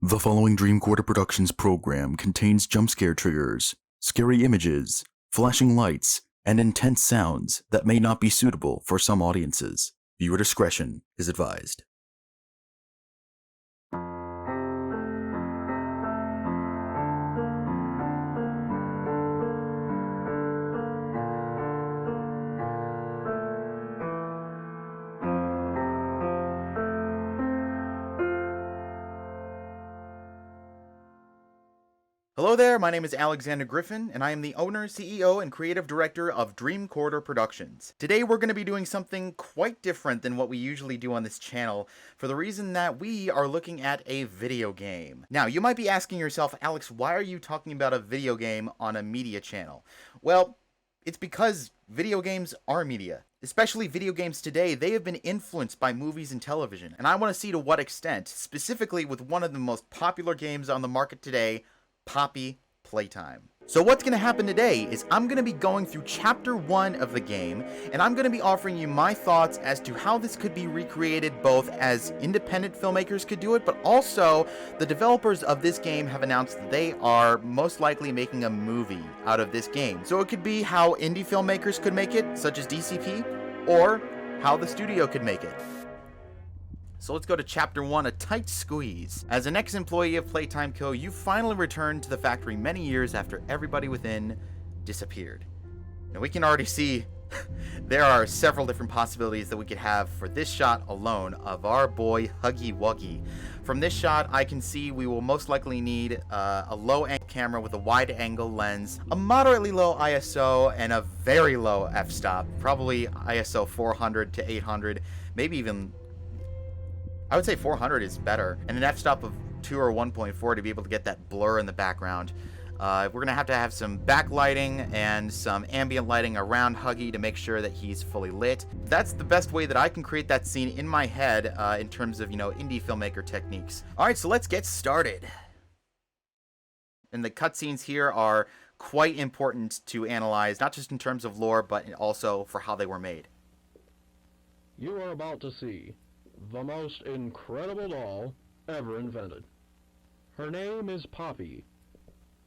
The following Dreamcorder Productions program contains jump scare triggers, scary images, flashing lights, and intense sounds that may not be suitable for some audiences. Viewer discretion is advised. Hello there, my name is Alexander Griffin, and I am the owner, CEO, and creative director of Dreamcorder Productions. Today we're going to be doing something quite different than what we usually do on this channel, for the reason that we are looking at a video game. Now, you might be asking yourself, Alex, why are you talking about a video game on a media channel? Well, it's because video games are media. Especially video games today, they have been influenced by movies and television, and I want to see to what extent, specifically with one of the most popular games on the market today, Poppy Playtime. So what's going to happen today is I'm going to be going through chapter 1 of the game, and I'm going to be offering you my thoughts as to how this could be recreated both as independent filmmakers could do it, but also the developers of this game have announced that they are most likely making a movie out of this game. So it could be how indie filmmakers could make it, such as DCP, or how the studio could make it. So let's go to Chapter 1, A Tight Squeeze. As an ex-employee of Playtime Co., you finally returned to the factory many years after everybody within disappeared. Now we can already see there are several different possibilities that we could have for this shot alone of our boy Huggy Wuggy. From this shot, I can see we will most likely need a low-angle camera with a wide-angle lens, a moderately low ISO, and a very low f-stop, probably ISO 400 to 800, maybe even I would say 400 is better, and an f-stop of 2 or 1.4 to be able to get that blur in the background. We're going to have some backlighting and some ambient lighting around Huggy to make sure that he's fully lit. That's the best way that I can create that scene in my head in terms of, indie filmmaker techniques. Alright, so let's get started. And the cutscenes here are quite important to analyze, not just in terms of lore, but also for how they were made. You are about to see the most incredible doll ever invented. Her name is Poppy,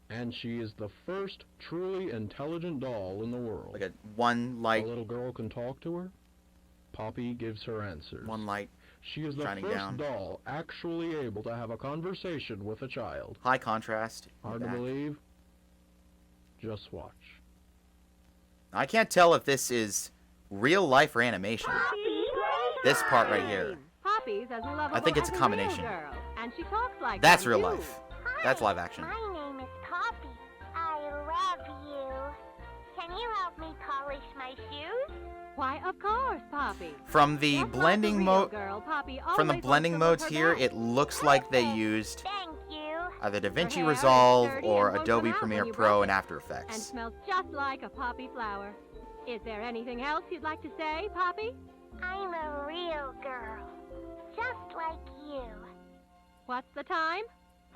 and she is the first truly intelligent doll in the world. Like a one light. A little girl can talk to her. Poppy gives her answers. One light. She is the first doll actually able to have a conversation with a child. High contrast. Hard to believe? Just watch. I can't tell if this is real life or animation. This part right here. I think it's a combination. And she talks like that's real life. That's live action. My name is Poppy. I love you. Can you help me polish my shoes? Why, of course, Poppy. From the Just blending like modes here, it looks like they used Thank you. either DaVinci Her hair Resolve is sturdy or and won't Adobe come out Premiere when you Pro brush and it. After And Effects. smells just like a poppy flower. Is there anything else you'd like to say, Poppy? I'm a real girl. Just like you. What's the time?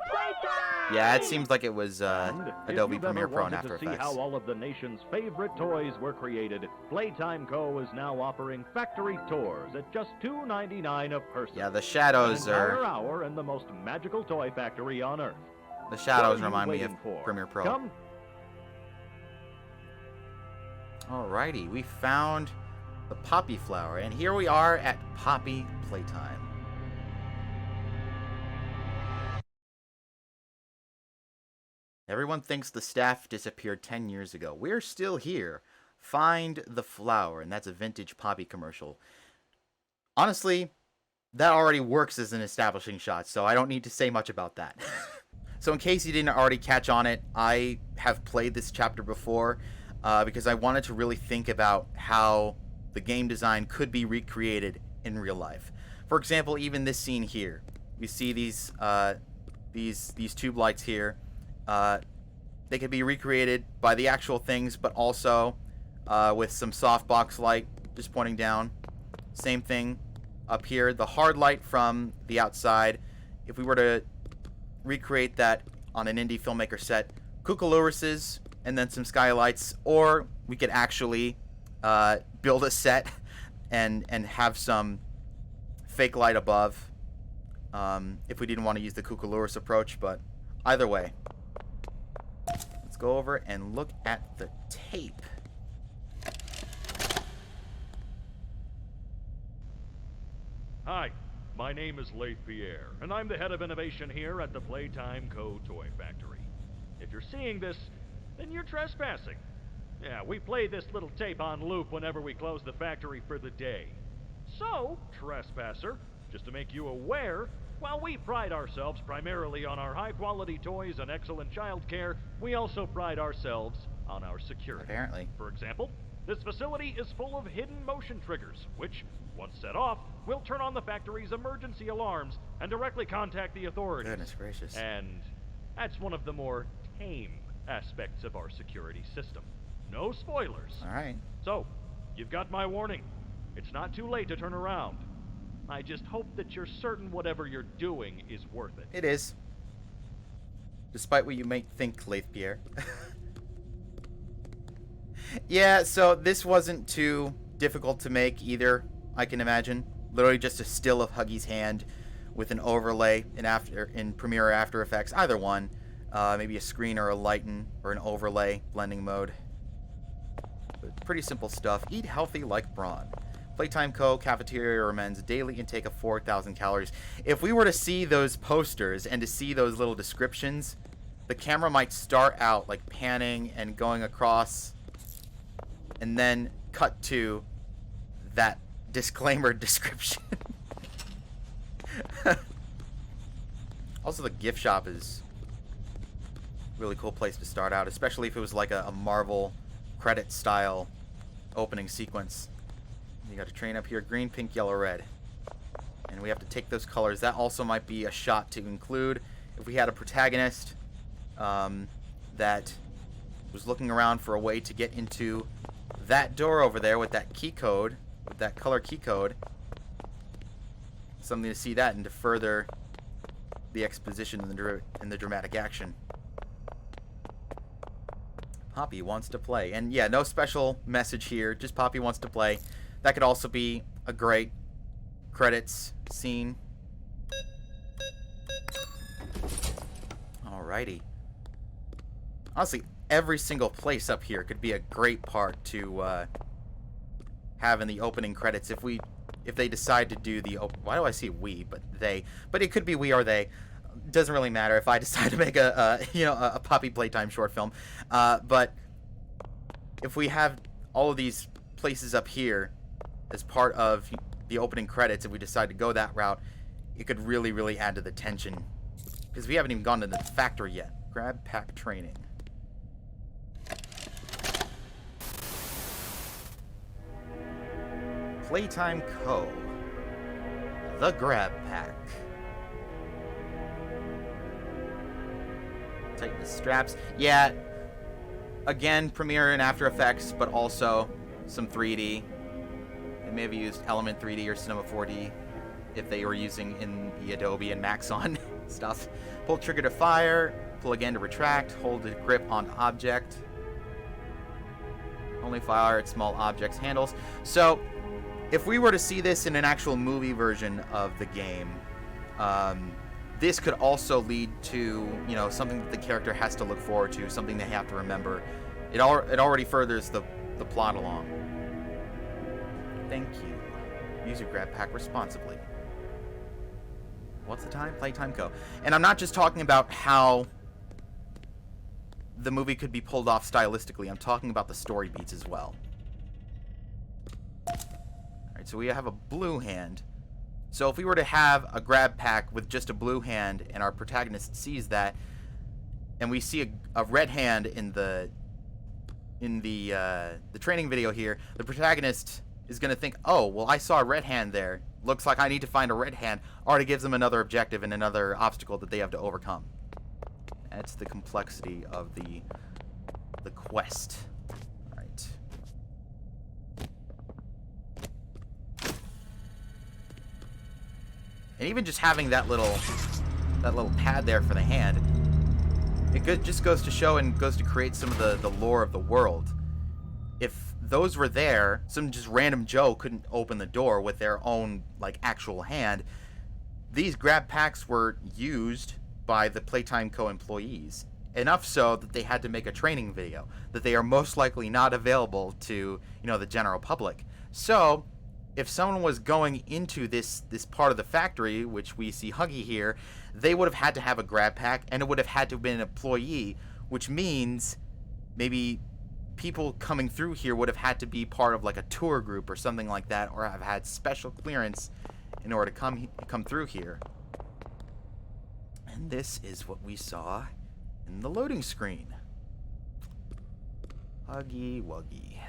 Playtime! Yeah, it seems like it was And Adobe if you've Premiere ever Pro and wanted After to see Effects. how all of the nation's favorite toys were created, Playtime Co. is now offering factory tours at just $2.99 a person. Yeah, the shadows An entire are. hour in the most magical toy factory on Earth. The shadows What are you remind me of waiting for? Premiere Pro. Come. Alrighty, we found the poppy flower, and here we are at Poppy Playtime. Everyone thinks the staff disappeared 10 years ago. We're still here. Find the flower, and that's a vintage Poppy commercial. Honestly, that already works as an establishing shot, so I don't need to say much about that. So in case you didn't already catch on it, I have played this chapter before because I wanted to really think about how the game design could be recreated in real life. For example, even this scene here. You see these tube lights here. They could be recreated by the actual things, but also with some softbox light just pointing down. Same thing up here. The hard light from the outside. If we were to recreate that on an indie filmmaker set, cuculuruses and then some skylights, or we could actually build a set and have some fake light above if we didn't want to use the Cuculurus approach, but either way. Let's go over and look at the tape. Hi, my name is Leith Pierre, and I'm the head of innovation here at the Playtime Co. Toy Factory. If you're seeing this, then you're trespassing. Yeah, we play this little tape on loop whenever we close the factory for the day. So, trespasser, just to make you aware, while we pride ourselves primarily on our high-quality toys and excellent child care, we also pride ourselves on our security. Apparently. For example, this facility is full of hidden motion triggers, which, once set off, will turn on the factory's emergency alarms and directly contact the authorities. Goodness gracious. And that's one of the more tame aspects of our security system. No spoilers. All right. So, you've got my warning. It's not too late to turn around. I just hope that you're certain whatever you're doing is worth it. It is. Despite what you may think, Leith Pierre. Yeah, so this wasn't too difficult to make either, I can imagine. Literally just a still of Huggy's hand with an overlay in Premiere or After Effects, either one. Maybe a screen or a lighten or an overlay blending mode. But pretty simple stuff. Eat healthy like Braun. Playtime Co. Cafeteria recommends daily intake of 4,000 calories. If we were to see those posters and to see those little descriptions, the camera might start out like panning and going across and then cut to that disclaimer description. Also, the gift shop is a really cool place to start out, especially if it was like a Marvel credit style opening sequence. You got a train up here, green, pink, yellow, red. And we have to take those colors. That also might be a shot to include if we had a protagonist that was looking around for a way to get into that door over there with that key code, with that color key code. Something to see that and to further the exposition and the dramatic action. Poppy wants to play. And yeah, no special message here, just Poppy wants to play. That could also be a great credits scene. Alrighty. Honestly, every single place up here could be a great part to have in the opening credits if they decide to do the why do I see we but they, but it could be we or they. Doesn't really matter if I decide to make a Poppy Playtime short film, but if we have all of these places up here as part of the opening credits, if we decide to go that route, it could really, really add to the tension. Because we haven't even gone to the factory yet. Grab pack training. Playtime Co. The Grab Pack. Tighten the straps. Yeah, again, Premiere and After Effects, but also some 3D. They may have used Element 3D or Cinema 4D if they were using in the Adobe and Maxon stuff. Pull trigger to fire, pull again to retract, hold the grip on object. Only fire at small objects handles. So, if we were to see this in an actual movie version of the game, this could also lead to, something that the character has to look forward to, something they have to remember. It already furthers the plot along. Thank you. Use your grab pack responsibly. What's the time? Playtime Co. And I'm not just talking about how the movie could be pulled off stylistically. I'm talking about the story beats as well. Alright, so we have a blue hand. So if we were to have a grab pack with just a blue hand and our protagonist sees that, and we see a red hand in the training video here, the protagonist is going to think, oh, well, I saw a red hand there. Looks like I need to find a red hand. Already gives them another objective and another obstacle that they have to overcome. That's the complexity of the quest. All right. And even just having that little pad there for the hand, just goes to show and goes to create some of the lore of the world. If those were there, some just random Joe couldn't open the door with their own actual hand. these grab packs were used by the Playtime Co. employees. Enough so that they had to make a training video, that they are most likely not available to, the general public. So, if someone was going into this part of the factory, which we see Huggy here, they would have had to have a grab pack, and it would have had to have been an employee, which means maybe people coming through here would have had to be part of like a tour group or something like that, or have had special clearance in order to come through here. And this is what we saw in the loading screen. Huggy Wuggy.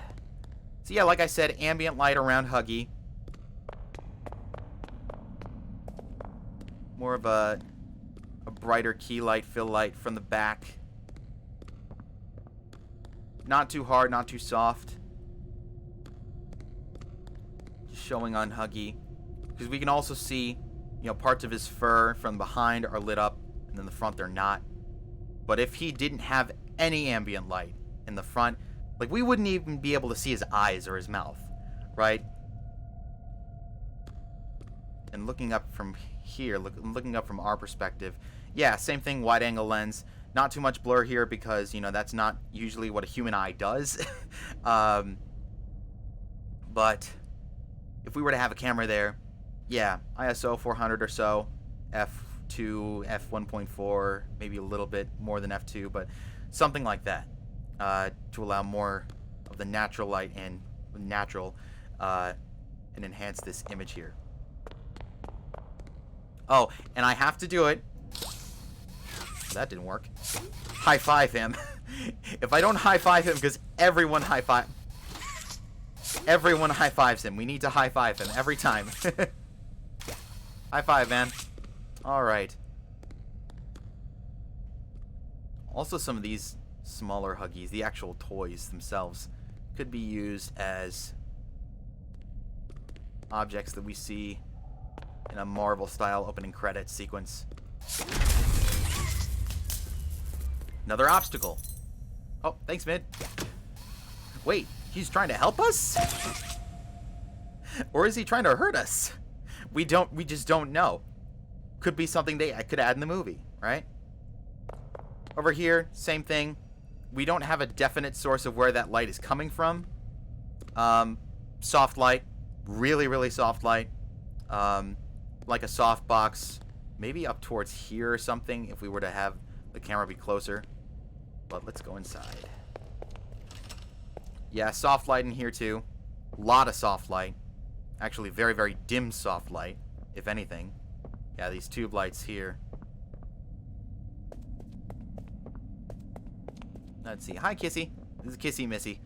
So yeah, like I said, ambient light around Huggy. More of a brighter key light, fill light from the back. Not too hard, not too soft. Just showing on Huggy. Because we can also see, parts of his fur from behind are lit up, and then the front they're not. But if he didn't have any ambient light in the front, like, we wouldn't even be able to see his eyes or his mouth, right? And looking up from here, looking up from our perspective, yeah, same thing, wide angle lens. Not too much blur here because, that's not usually what a human eye does. But if we were to have a camera there, yeah, ISO 400 or so, f2, f1.4, maybe a little bit more than f2, but something like that, to allow more of the natural light and enhance this image here. Oh, and I have to do it. That didn't work. High five him. If I don't high five him, because everyone high fives him. We need to high five him every time. High five, man. All right. Also, some of these smaller Huggies, the actual toys themselves, could be used as objects that we see in a Marvel-style opening credits sequence. Another obstacle. Oh, thanks, Mid. Wait, he's trying to help us? Or is he trying to hurt us? We just don't know. Could be something I could add in the movie, right? Over here, same thing. We don't have a definite source of where that light is coming from. Soft light. Really, really soft light. Like a soft box. Maybe up towards here or something if we were to have the camera be closer. But let's go inside. Yeah, soft light in here too. A lot of soft light. Actually, very, very dim soft light, if anything. Yeah, these tube lights here. Let's see. Hi, Kissy. This is Kissy Missy.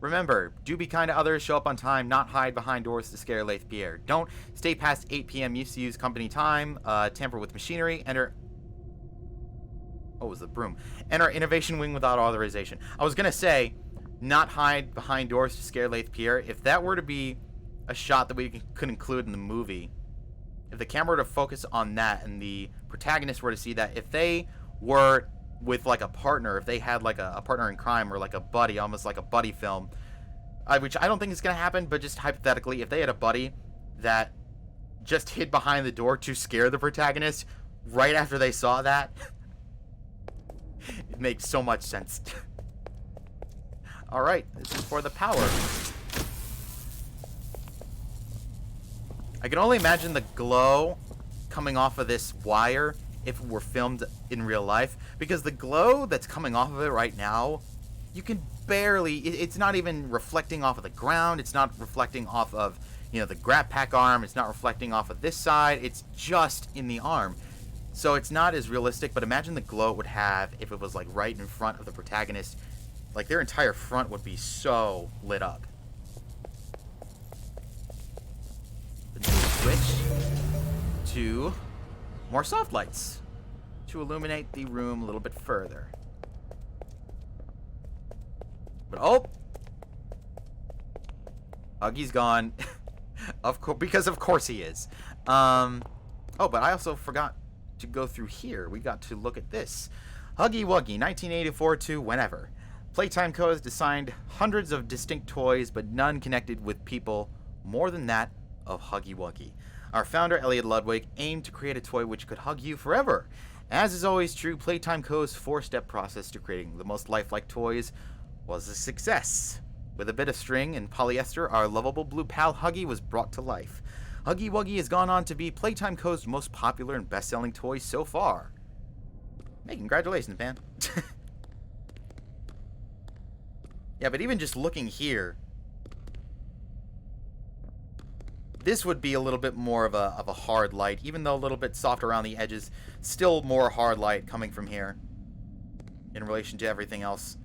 Remember, do be kind to others, show up on time, not hide behind doors to scare Laith Pierre. Don't stay past 8 p.m. Used to use company time, tamper with machinery, enter... Oh, it was the broom. Enter innovation wing without authorization. I was going to say, not hide behind doors to scare Laith Pierre. If that were to be a shot that we could include in the movie, if the camera were to focus on that and the protagonist were to see that, if they were with like a partner, if they had like a partner in crime or like a buddy, almost like a buddy film, which I don't think is going to happen, but just hypothetically, if they had a buddy that just hid behind the door to scare the protagonist right after they saw that, it makes so much sense. Alright, this is for the power. I can only imagine the glow coming off of this wire if it were filmed in real life, because the glow that's coming off of it right now, you can barely, it's not even reflecting off of the ground, it's not reflecting off of, the grab pack arm, it's not reflecting off of this side, it's just in the arm. So it's not as realistic, but imagine the glow it would have if it was like right in front of the protagonist. Like their entire front would be so lit up. The new switch to more soft lights to illuminate the room a little bit further. But oh, Huggy's gone. Because of course he is. Oh, but I also forgot to go through here. We got to look at this. Huggy Wuggy, 1984 to whenever. Playtime Co. has designed hundreds of distinct toys, but none connected with people more than that of Huggy Wuggy. Our founder, Elliot Ludwig, aimed to create a toy which could hug you forever. As is always true, Playtime Co.'s 4-step process to creating the most lifelike toys was a success. With a bit of string and polyester, our lovable blue pal Huggy was brought to life. Huggy Wuggy has gone on to be Playtime Co.'s most popular and best-selling toy so far. Hey, congratulations, man. Yeah, but even just looking here, this would be a little bit more of a hard light, even though a little bit soft around the edges. Still more hard light coming from here in relation to everything else.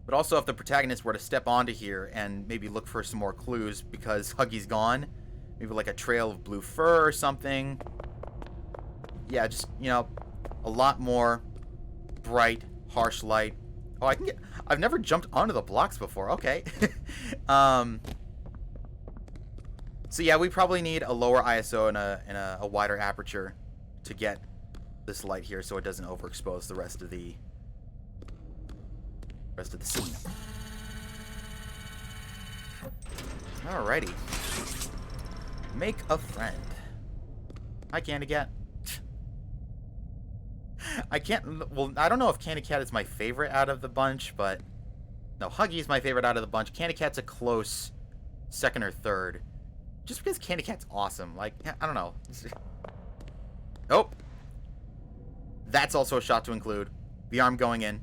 But also, if the protagonist were to step onto here and maybe look for some more clues because Huggy's gone, maybe like a trail of blue fur or something. Yeah, just, you know, a lot more bright, harsh light. Oh, I can get... I've never jumped onto the blocks before. Okay. So yeah, we probably need a lower ISO and a wider aperture to get this light here so it doesn't overexpose the rest of the scene. Alrighty. Make a friend. Hi, Candy Cat. I can't... Well, I don't know if Candy Cat is my favorite out of the bunch, but... No, Huggy's my favorite out of the bunch. Candy Cat's a close second or third. Just because Candy Cat's awesome. Like, I don't know. Oh! That's also a shot to include. The arm going in.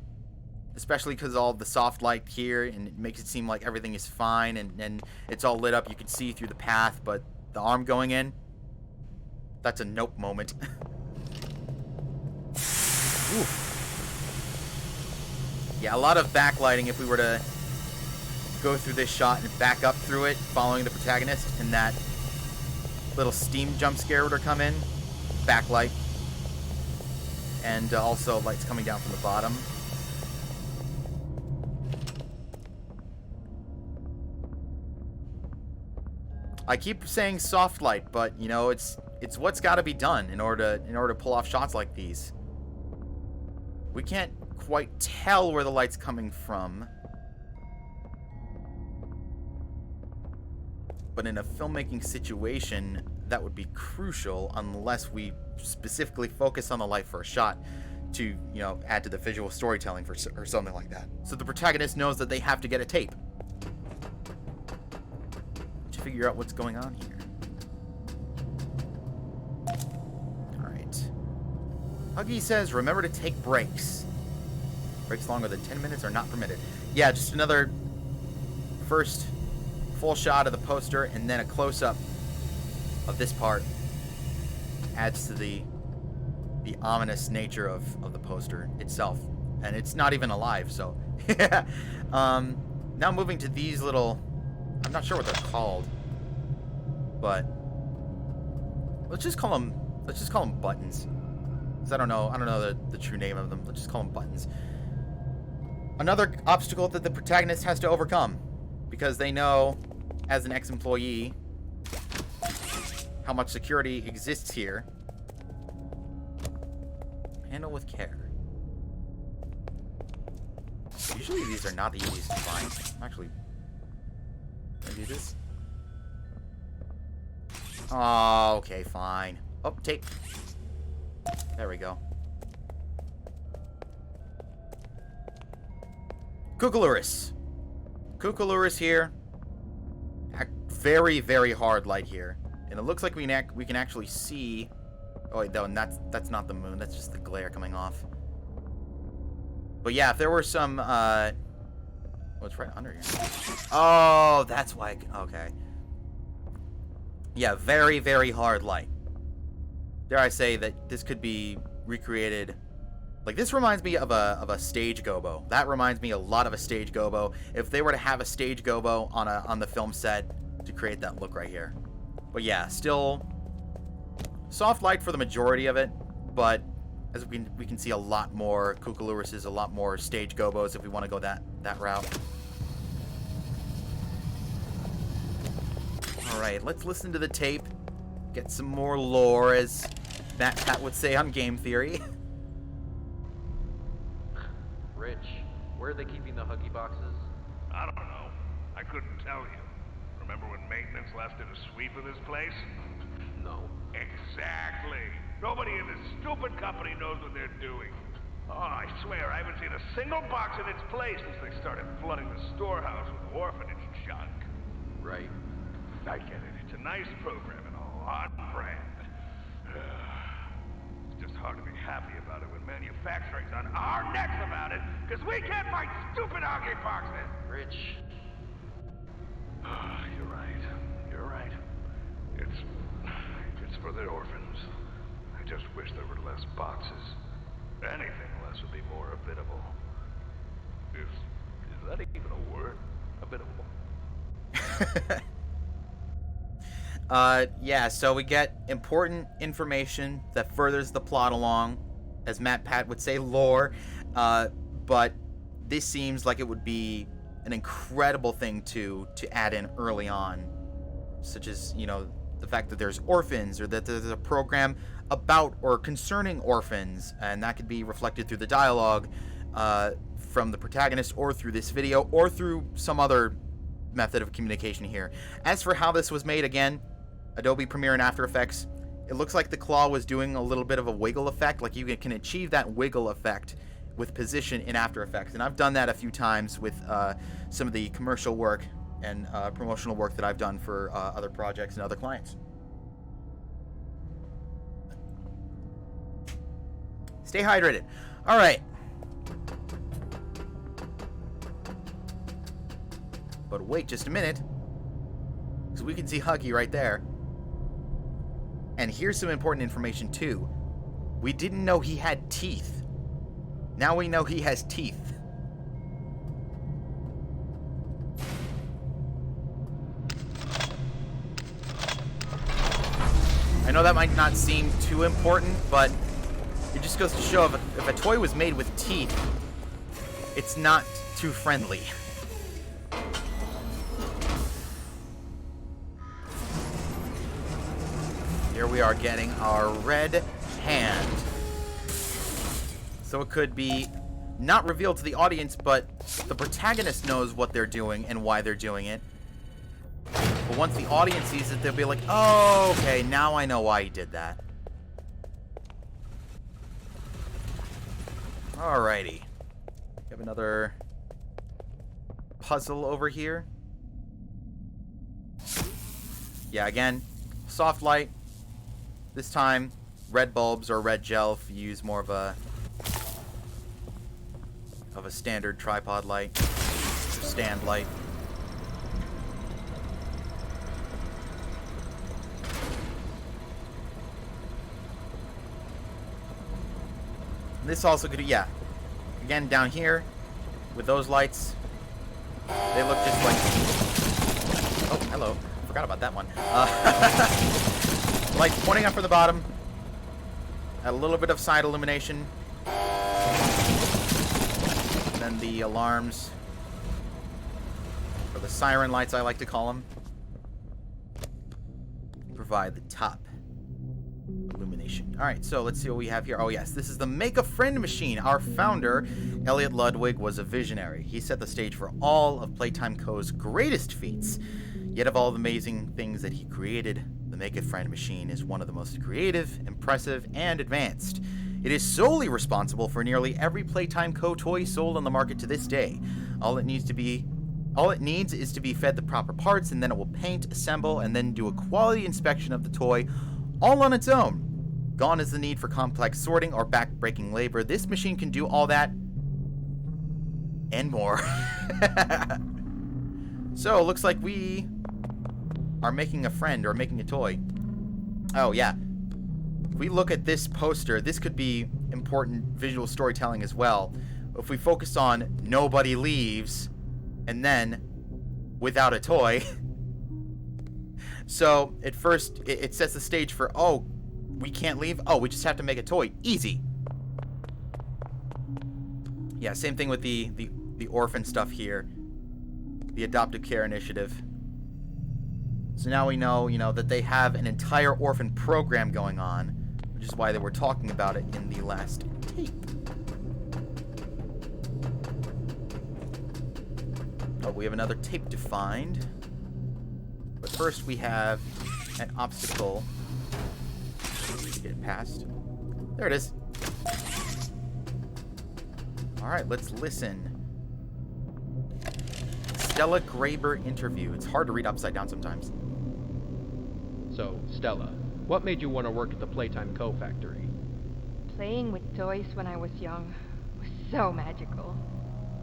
Especially because all the soft light here, and it makes it seem like everything is fine, and it's all lit up. You can see through the path, but the arm going in, that's a nope moment. Yeah, a lot of backlighting if we were to go through this shot and back up through it, following the protagonist, and that little steam jump scare would come in. Backlight. And also lights coming down from the bottom. I keep saying soft light, but you know, it's what's got to be done in order to pull off shots like these. We can't quite tell where the light's coming from, but in a filmmaking situation, that would be crucial unless we specifically focus on the light for a shot to, you know, add to the visual storytelling or something like that. So the protagonist knows that they have to get a tape to figure out what's going on here. Alright. Huggy says, remember to take breaks. Breaks longer than 10 minutes are not permitted. Yeah, just another first full shot of the poster and then a close-up of this part adds to the ominous nature of the poster itself. And it's not even alive, so... Now moving to these little... I'm not sure what they're called, but let's just call them buttons. 'Cause I don't know the true name of them. Let's just call them buttons. Another obstacle that the protagonist has to overcome, because they know, as an ex-employee, how much security exists here. Handle with care. Usually these are not the easiest to find. Actually, can I do this? Oh, okay, fine. Oh, tape. There we go. Cuculurus. Cuculurus here. Very, very hard light here. And it looks like we can actually see... Oh, wait, no, and that's not the moon. That's just the glare coming off. But yeah, if there were some... Oh, it's right under here. Oh, that's why... Okay. Yeah, very, very hard light. Dare I say that this could be recreated... Like, this reminds me of a stage gobo. That reminds me a lot of a stage gobo. If they were to have a stage gobo on the film set to create that look right here. But yeah, still soft light for the majority of it, but as we can see a lot more Cuculuruses, a lot more stage gobos if we want to go that route. Alright, let's listen to the tape. Get some more lore, as Matt Pat would say on Game Theory. Rich, where are they keeping the Huggy boxes? I don't know. I couldn't tell you. Remember when maintenance left did a sweep of this place? No. Exactly. Nobody in this stupid company knows what they're doing. Oh, I swear, I haven't seen a single box in its place since they started flooding the storehouse with orphanage junk. Right. I get it. It's a nice program and all, on brand. It's just hard to be happy about it when manufacturing's on our necks about it, because we can't fight stupid hockey boxes. Rich. You're right. You're right. It's for the orphans. I just wish there were less boxes. Anything less would be more habitable. Is that even a word? Habitable? Yeah, so we get important information that furthers the plot along, as Matt Pat would say, lore, but this seems like it would be an incredible thing to add in early on, such as, you know, the fact that there's orphans, or that there's a program about or concerning orphans, and that could be reflected through the dialogue from the protagonist, or through this video, or through some other method of communication here. As for how this was made, again, Adobe Premiere and After Effects, it looks like the claw was doing a little bit of a wiggle effect. Like, you can achieve that wiggle effect with position in After Effects, and I've done that a few times with some of the commercial work and promotional work that I've done for other projects and other clients. Stay hydrated. All right. But wait just a minute, because we can see Huggy right there. And here's some important information too. We didn't know he had teeth. Now we know he has teeth. I know that might not seem too important, but it just goes to show if a toy was made with teeth, it's not too friendly. Here we are getting our red hand. So it could be not revealed to the audience, but the protagonist knows what they're doing and why they're doing it. But once the audience sees it, they'll be like, oh, okay, now I know why he did that. Alrighty. We have another puzzle over here. Yeah, again, soft light. This time, red bulbs or red gel if you use more of a standard tripod light, or stand light. This also could, yeah. Again, down here, with those lights, they look just like... Oh, hello. Forgot about that one. Lights pointing up from the bottom. A little bit of side illumination. And then the alarms. Or the siren lights, I like to call them. Provide the top illumination. Alright, so let's see what we have here. Oh yes, this is the Make a Friend machine. Our founder, Elliot Ludwig, was a visionary. He set the stage for all of Playtime Co.'s greatest feats. Yet of all the amazing things that he created, the Make a Friend machine is one of the most creative, impressive, and advanced. It is solely responsible for nearly every Playtime Co. toy sold on the market to this day. All it needs is to be fed the proper parts, and then it will paint, assemble, and then do a quality inspection of the toy, all on its own. Gone is the need for complex sorting or back-breaking labor. This machine can do all that and more. So, looks like we are making a friend or making a toy. Oh, yeah. If we look at this poster, this could be important visual storytelling as well. If we focus on nobody leaves, and then without a toy. So, at first, it sets the stage for, oh, we can't leave? Oh, we just have to make a toy. Easy. Yeah, same thing with the orphan stuff here. The adoptive care initiative. So now we know, that they have an entire orphan program going on, which is why they were talking about it in the last tape. Oh, we have another tape to find. first we have an obstacle to get past. There it is. Alright, let's listen. Stella Graber interview. It's hard to read upside down sometimes. So, Stella, what made you want to work at the Playtime Co. factory? Playing with toys when I was young was so magical.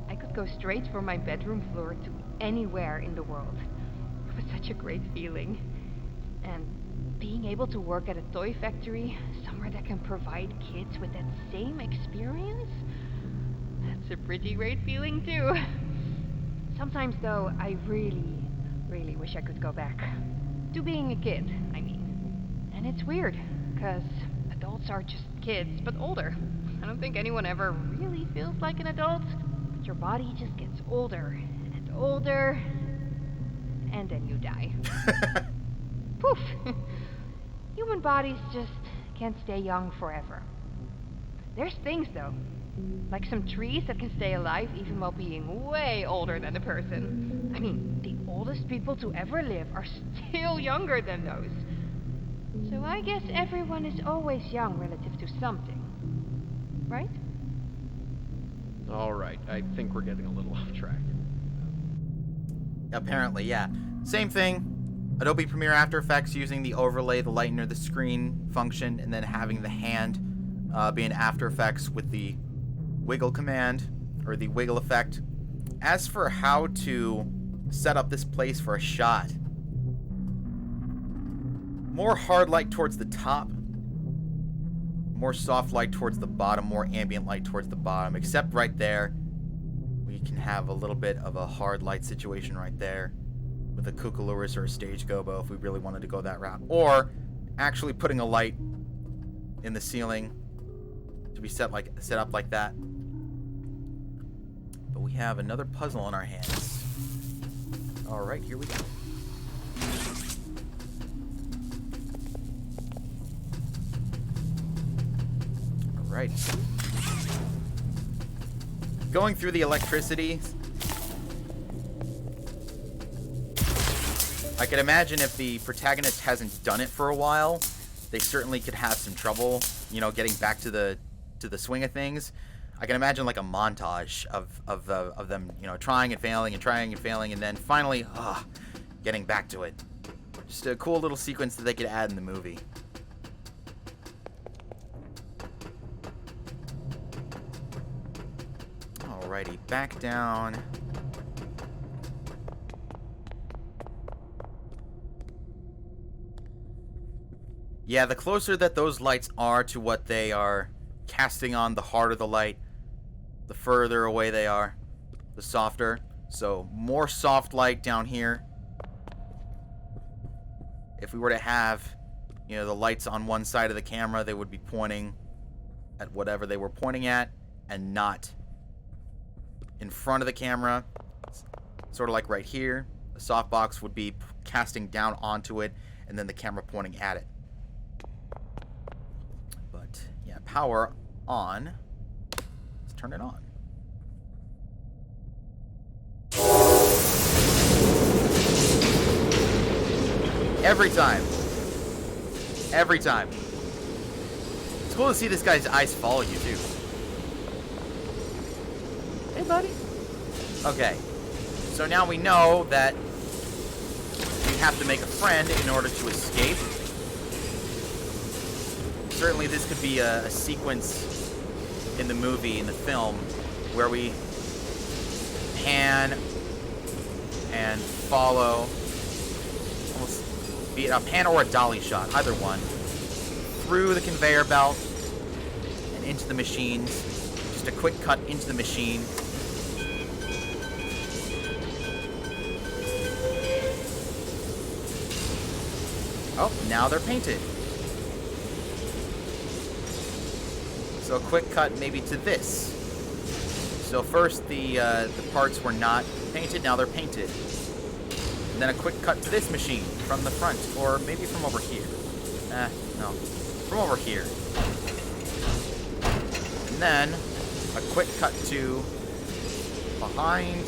I could go straight from my bedroom floor to anywhere in the world. It was such a great feeling. And being able to work at a toy factory, somewhere that can provide kids with that same experience, that's a pretty great feeling too. Sometimes though, I really wish I could go back. To being a kid, I mean. And it's weird, because adults are just kids, but older. I don't think anyone ever really feels like an adult, but your body just gets older and older, and then you die. Poof! Human bodies just can't stay young forever. There's things though, like some trees that can stay alive even while being way older than a person. I mean, the oldest people to ever live are still younger than those. So I guess everyone is always young relative to something. Right? Alright, I think we're getting a little off track. Apparently, yeah. Same thing. Adobe Premiere After Effects using the overlay, the light near the screen function, and then having the hand be in After Effects with the wiggle command, or the wiggle effect. As for how to set up this place for a shot, more hard light towards the top, more soft light towards the bottom, more ambient light towards the bottom, except right there we can have a little bit of a hard light situation right there with a Cuculurus or a stage gobo if we really wanted to go that route, or actually putting a light in the ceiling to be set up like that. But we have another puzzle in our hands. Alright, here we go. Alright. Going through the electricity, I could imagine if the protagonist hasn't done it for a while, they certainly could have some trouble, you know, getting back to the swing of things. I can imagine like a montage of them, you know, trying and failing, and then finally, getting back to it. Just a cool little sequence that they could add in the movie. Alrighty, back down. Yeah, the closer that those lights are to what they are casting on, the harder the light, the further away they are, the softer. So more soft light down here. If we were to have, you know, the lights on one side of the camera, they would be pointing at whatever they were pointing at and not in front of the camera. Sort of like right here. The softbox would be casting down onto it and then the camera pointing at it. But yeah, power on. Let's turn it on. Every time. Every time. It's cool to see this guy's eyes follow you, too. Hey, buddy. Okay. So now we know that we have to make a friend in order to escape. Certainly this could be a sequence in the movie, in the film, where we pan and follow, almost be it a pan or a dolly shot, either one, through the conveyor belt and into the machines. Just a quick cut into the machine. Oh, now they're painted. So a quick cut maybe to this. So first the parts were not painted, now they're painted. And then a quick cut to this machine from the front, or maybe from over here. No, from over here. And then a quick cut to behind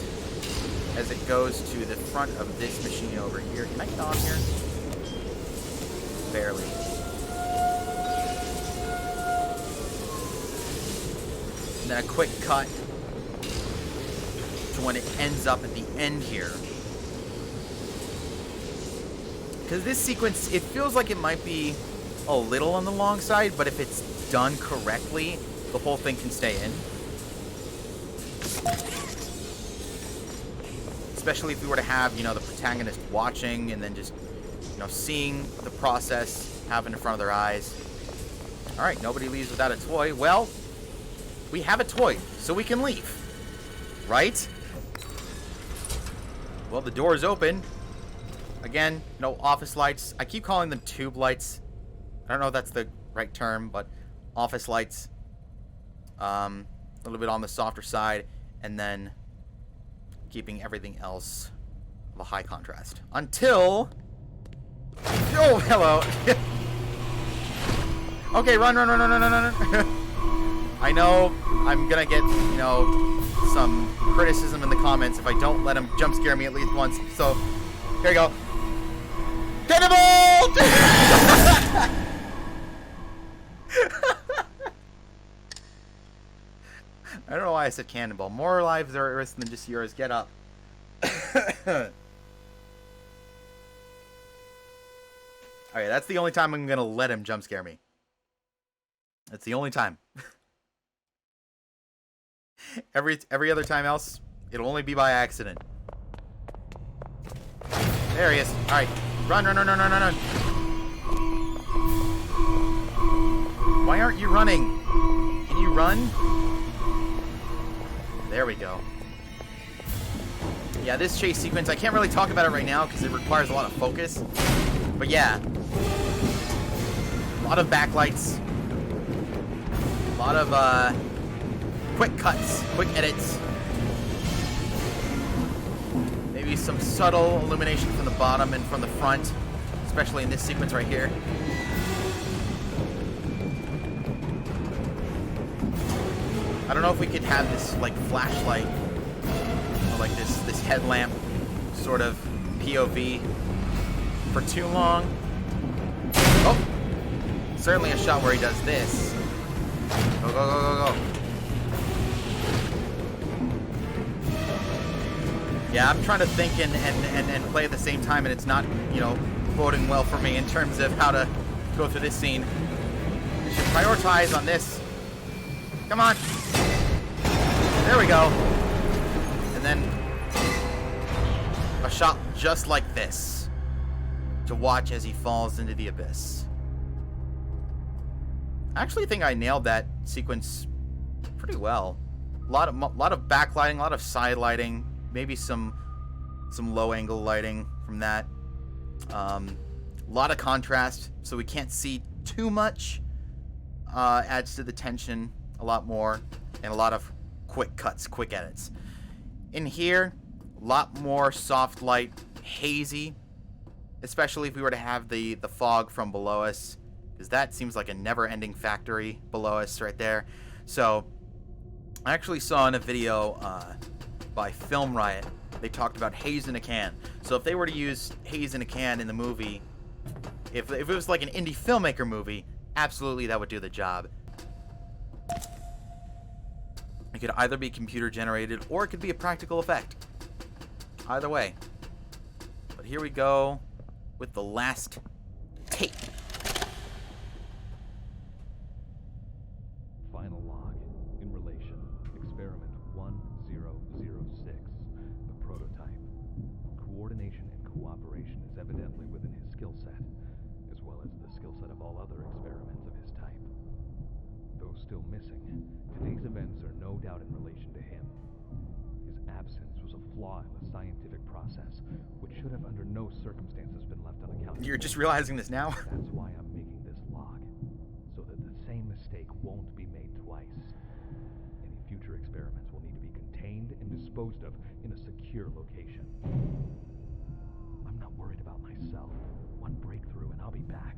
as it goes to the front of this machine over here. Can I get on here? Barely. And then a quick cut to when it ends up at the end here. Because this sequence, it feels like it might be a little on the long side, but if it's done correctly, the whole thing can stay in. Especially if we were to have, you know, the protagonist watching and then just, you know, seeing the process happen in front of their eyes. Alright, nobody leaves without a toy. Well, we have a toy, so we can leave. Right? Well, the door is open. Again, no office lights. I keep calling them tube lights. I don't know if that's the right term, but office lights. A little bit on the softer side, and then keeping everything else of a high contrast. Until... Oh, hello. Okay, run. I know I'm gonna get, you know, some criticism in the comments if I don't let him jump scare me at least once. So, here we go. Cannibal! I don't know why I said cannonball. More lives are at risk than just yours. Get up. Alright, that's the only time I'm gonna let him jump scare me. That's the only time. Every other time else, it'll only be by accident. There he is. Alright. Run. Why aren't you running? Can you run? There we go. Yeah, this chase sequence, I can't really talk about it right now because it requires a lot of focus. But yeah. A lot of backlights. A lot of quick cuts, quick edits. Maybe some subtle illumination from the bottom and from the front, especially in this sequence right here. I don't know if we could have this like flashlight or like this headlamp sort of POV for too long. Oh, certainly a shot where he does this. Go. Yeah, I'm trying to think and play at the same time, and it's not, you know, boding well for me in terms of how to go through this scene. I should prioritize on this. Come on. There we go. And then a shot just like this to watch as he falls into the abyss. I actually think I nailed that sequence pretty well. A lot of backlighting, a lot of side lighting. Maybe some low angle lighting from that. A lot of contrast, so we can't see too much. Adds to the tension a lot more, and a lot of quick cuts, quick edits. In here, a lot more soft light, hazy, especially if we were to have the fog from below us, because that seems like a never-ending factory below us right there. So I actually saw in a video by Film Riot, they talked about haze in a can. So if they were to use haze in a can in the movie, if it was like an indie filmmaker movie, absolutely that would do the job. It could either be computer generated or it could be a practical effect. Either way. But here we go with the last tape. Final log in relation. Experiment 1006. The prototype. Coordination and cooperation is evidently within his skill set, as well as the skill set of all other experiments of his type. Though still missing, today's events are no doubt in relation to him. His absence was a flaw in the scientific process, which should have under no circumstances been left unaccounted. You're just realizing this now? That's why I'm making this log, so that the same mistake won't be made twice. Any future experiments will need to be contained and disposed of in a secure location. I'm not worried about myself. One breakthrough and I'll be back.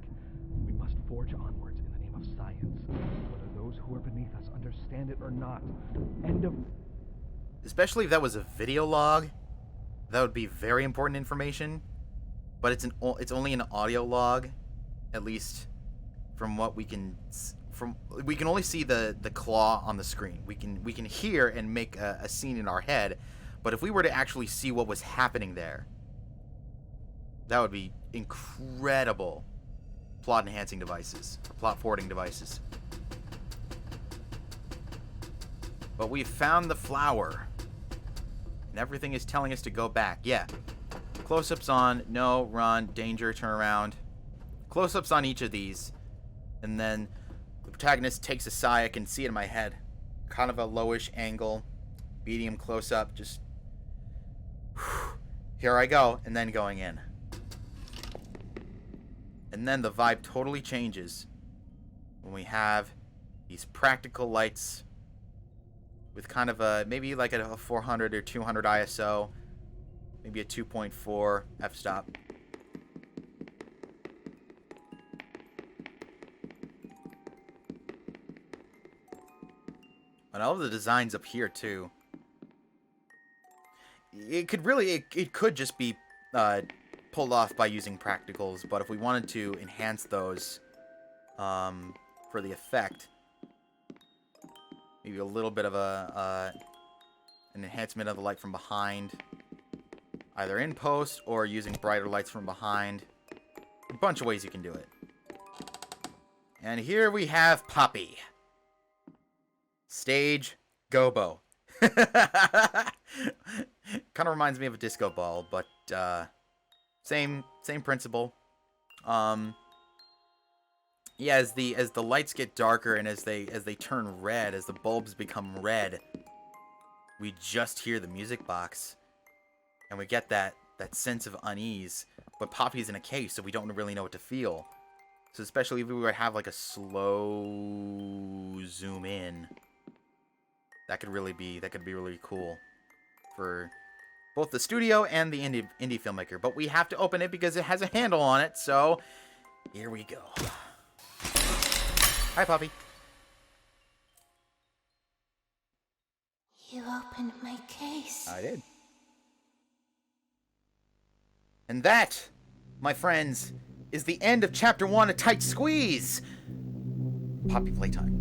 We must forge onwards in the name of science, whether those who are beneath us understand it or not. End of... Especially if that was a video log. That would be very important information, but it's only an audio log, at least from what we can we can only see the claw on the screen. We can hear and make a scene in our head, but if we were to actually see what was happening there, that would be incredible plot enhancing devices, plot forwarding devices. But we've found the flower. And everything is telling us to go back. Yeah. Close-ups on, no, run, danger, turn around. Close-ups on each of these. And then the protagonist takes a sigh. I can see it in my head. Kind of a lowish angle. Medium close-up. Just... here I go. And then going in. And then the vibe totally changes when we have these practical lights with kind of a, maybe like a 400 or 200 ISO, maybe a 2.4 f-stop. And all of the designs up here too. It could really, it could just be pulled off by using practicals, but if we wanted to enhance those for the effect, maybe a little bit of an enhancement of the light from behind, either in post or using brighter lights from behind. A bunch of ways you can do it. And here we have Poppy. Stage Gobo. Kind of reminds me of a disco ball, but same principle. Yeah, as the lights get darker and as they turn red, as the bulbs become red, we just hear the music box, and we get that sense of unease. But Poppy's in a case, so we don't really know what to feel. So especially if we were to have like a slow zoom in, that could be really cool for both the studio and the indie filmmaker. But we have to open it because it has a handle on it. So here we go. Hi, Poppy. You opened my case. I did. And that, my friends, is the end of Chapter 1 of Tight Squeeze! Poppy Playtime.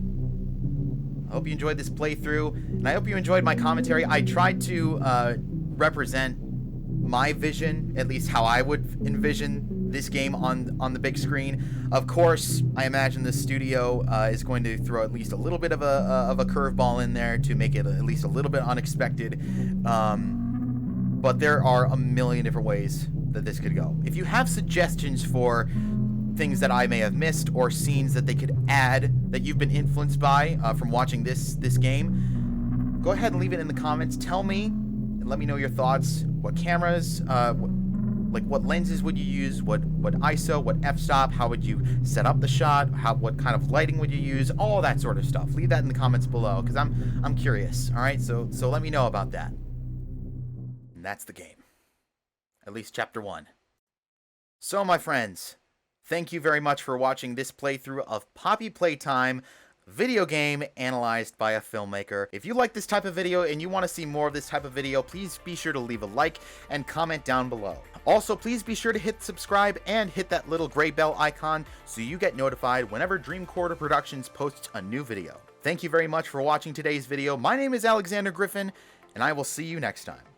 I hope you enjoyed this playthrough, and I hope you enjoyed my commentary. I tried to represent my vision, at least how I would envision this game on the big screen. Of course, I imagine the studio is going to throw at least a little bit of a curveball in there to make it at least a little bit unexpected. But there are a million different ways that this could go. If you have suggestions for things that I may have missed or scenes that they could add that you've been influenced by from watching this game, go ahead and leave it in the comments. Tell me and let me know your thoughts. What cameras, what lenses would you use? What ISO? What f-stop? How would you set up the shot? What kind of lighting would you use? All that sort of stuff. Leave that in the comments below because I'm curious. All right, so let me know about that. And that's the game. At least Chapter 1. So, my friends, thank you very much for watching this playthrough of Poppy Playtime, video game analyzed by a filmmaker. If you like this type of video and you want to see more of this type of video, please be sure to leave a like and comment down below. Also, please be sure to hit subscribe and hit that little gray bell icon so you get notified whenever Dreamcorder Productions posts a new video. Thank you very much for watching today's video. My name is Alexander Griffin, and I will see you next time.